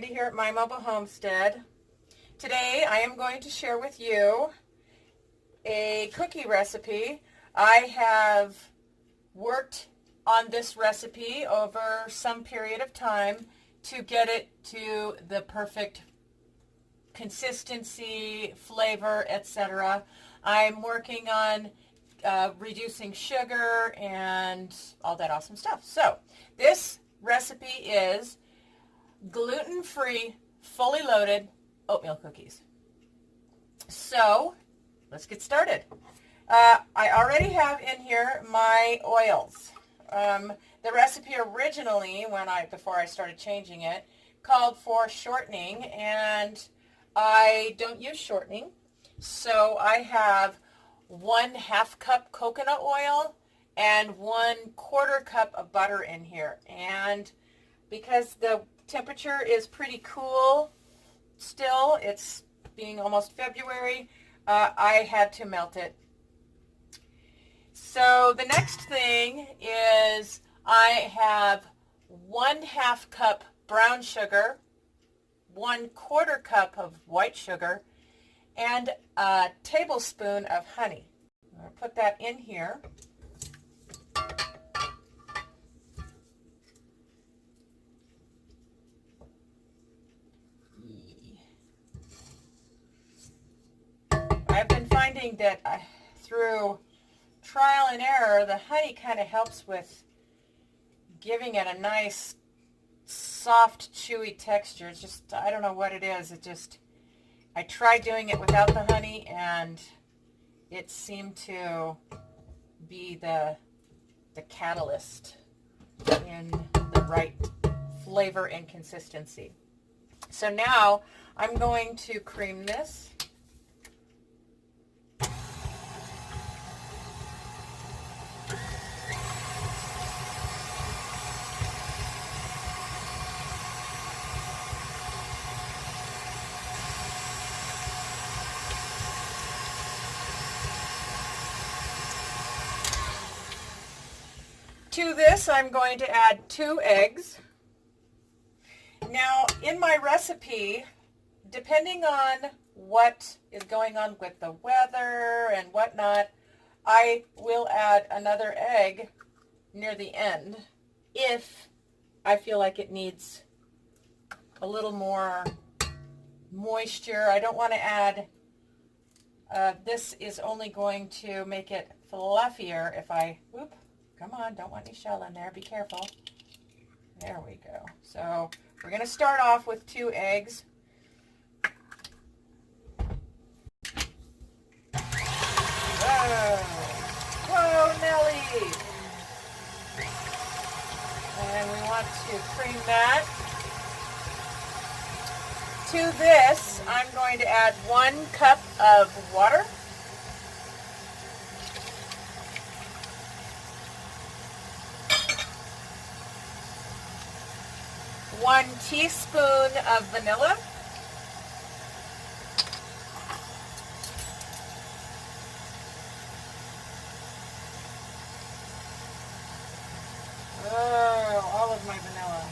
Sandy here at My Mobile Homestead. Today I am going to share with you a cookie recipe. I have worked on this recipe over some period of time to get it to the perfect consistency, flavor, etc. I'm working on reducing sugar and all that awesome stuff. So this recipe is gluten-free, fully loaded oatmeal cookies. So let's get started. I already have in here my oils. The recipe originally, before I started changing it, called for shortening, and I don't use shortening. So I have 1/2 cup coconut oil and 1/4 cup of butter in here. And because the temperature is pretty cool still, it's being almost February, I had to melt it. So the next thing is I have 1/2 cup brown sugar, 1/4 cup of white sugar, and a tablespoon of honey. I'll put that in here. I've been finding that through trial and error, the honey kind of helps with giving it a nice, soft, chewy texture. It's just, I don't know what it is. I tried doing it without the honey, and it seemed to be the catalyst in the right flavor and consistency. So now I'm going to cream this. To this, I'm going to add 2 eggs. Now, in my recipe, depending on what is going on with the weather and whatnot, I will add another egg near the end if I feel like it needs a little more moisture. I don't want to add, this is only going to make it fluffier if I, whoop, come on, don't want any shell in there, be careful. There we go. So we're going to start off with 2 eggs. Whoa, whoa, Nelly. And we want to cream that. To this, I'm going to add 1 cup of water. 1 teaspoon of vanilla. Oh, all of my vanilla.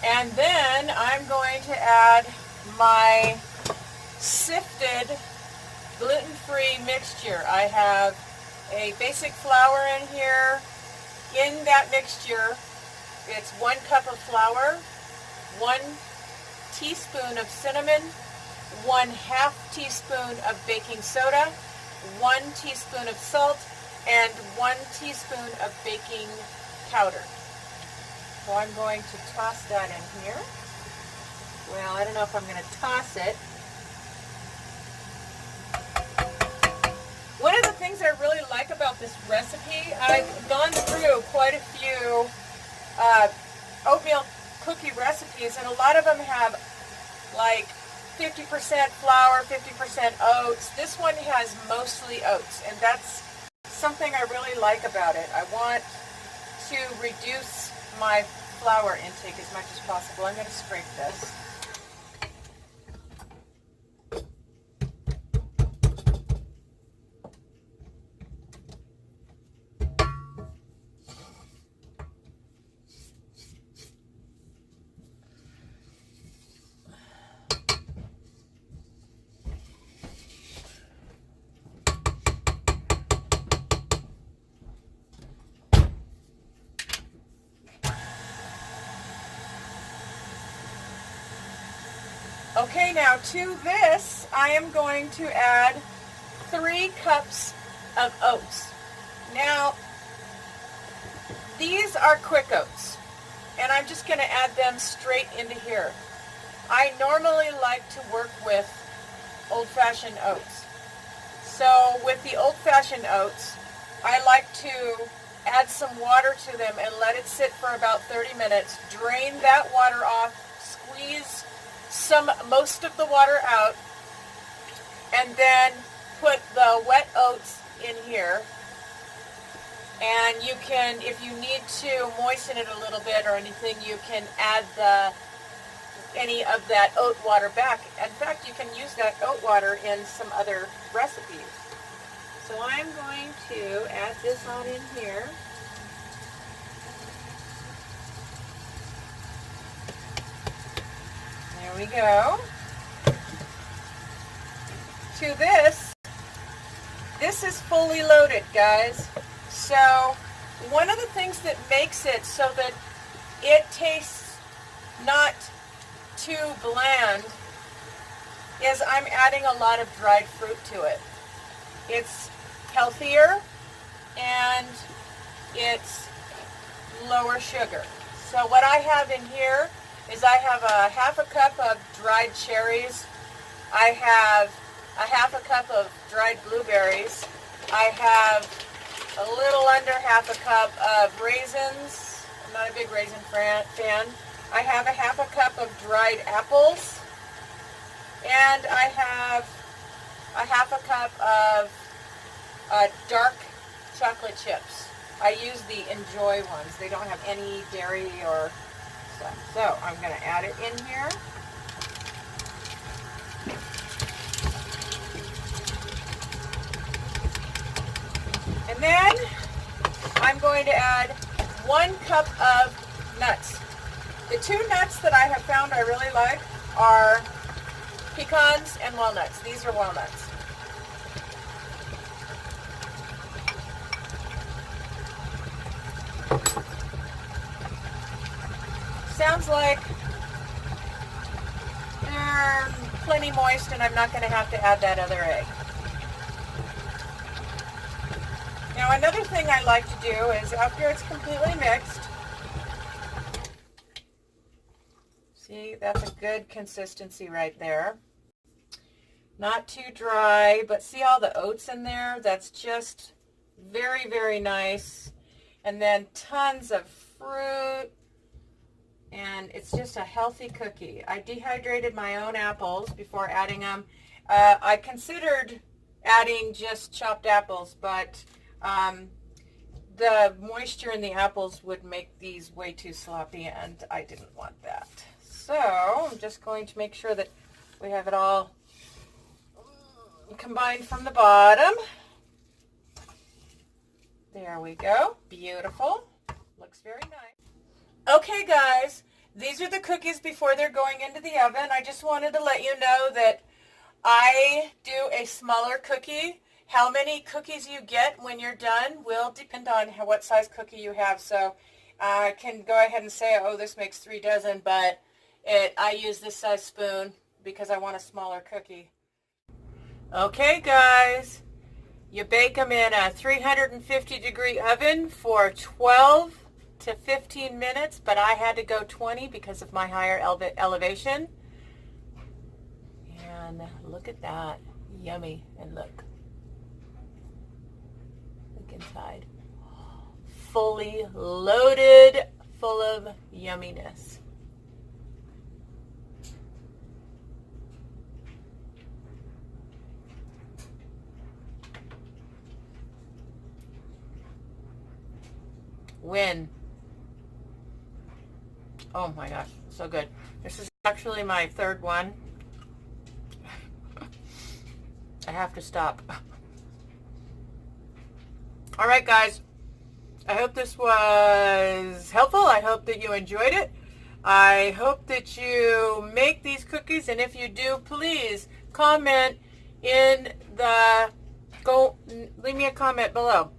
And then I'm going to add my sifted gluten-free mixture. I have a basic flour in here. In that mixture, it's 1 cup of flour, 1 teaspoon of cinnamon, 1/2 teaspoon of baking soda, 1 teaspoon of salt, and 1 teaspoon of baking powder. So I'm going to toss that in here. Well, I don't know if I'm going to toss it. One of the things I really like about this recipe, I've gone through quite a few oatmeal cookie recipes, and a lot of them have like 50% flour, 50% oats. This one has mostly oats, and that's something I really like about it. I want to reduce my flour intake as much as possible. I'm going to scrape this. Okay, now to this, I am going to add 3 cups of oats. Now, these are quick oats, and I'm just going to add them straight into here. I normally like to work with old-fashioned oats. So with the old-fashioned oats, I like to add some water to them and let it sit for about 30 minutes. Drain that water off, squeeze most of the water out, and then put the wet oats in here. And you can, if you need to moisten it a little bit or anything, you can add any of that oat water back. In fact, you can use that oat water in some other recipes. So I'm going to add this on in here. There we go. To this is fully loaded, guys. So one of the things that makes it so that it tastes not too bland is I'm adding a lot of dried fruit to it. It's healthier and it's lower sugar. So what I have in here is I have a half a cup of dried cherries. I have a half a cup of dried blueberries. I have a little under half a cup of raisins. I'm not a big raisin fan. I have a half a cup of dried apples. And I have a half a cup of dark chocolate chips. I use the Enjoy ones. They don't have any dairy or stuff. So I'm going to add it in here. And then I'm going to add 1 cup of nuts. The 2 nuts that I have found I really like are pecans and walnuts. These are walnuts. Sounds like they're plenty moist and I'm not going to have to add that other egg. Now another thing I like to do is after it's completely mixed, see, that's a good consistency right there. Not too dry, but see all the oats in there? That's just very, very nice. And then tons of fruit. And it's just a healthy cookie. I dehydrated my own apples before adding them. I considered adding just chopped apples, but the moisture in the apples would make these way too sloppy, and I didn't want that. So I'm just going to make sure that we have it all combined from the bottom. There we go. Beautiful. Looks very nice. Okay, guys, these are the cookies before they're going into the oven. I just wanted to let you know that I do a smaller cookie. How many cookies you get when you're done will depend on what size cookie you have. So I can go ahead and say, oh, this makes 3 dozen, but I use this size spoon because I want a smaller cookie. Okay, guys, you bake them in a 350-degree oven for 12 to 15 minutes, but I had to go 20 because of my higher elevation. And look at that. Yummy. And look inside. Fully loaded, full of yumminess. Win. Oh my gosh, so good. This is actually my 3rd one. I have to stop. All right, guys. I hope this was helpful. I hope that you enjoyed it. I hope that you make these cookies, and if you do, please comment in leave me a comment below.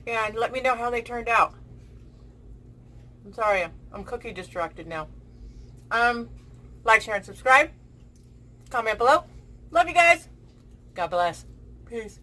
And let me know how they turned out. I'm sorry, I'm cookie distracted now. Like, share, and subscribe. Comment below. Love you guys. God bless. Peace.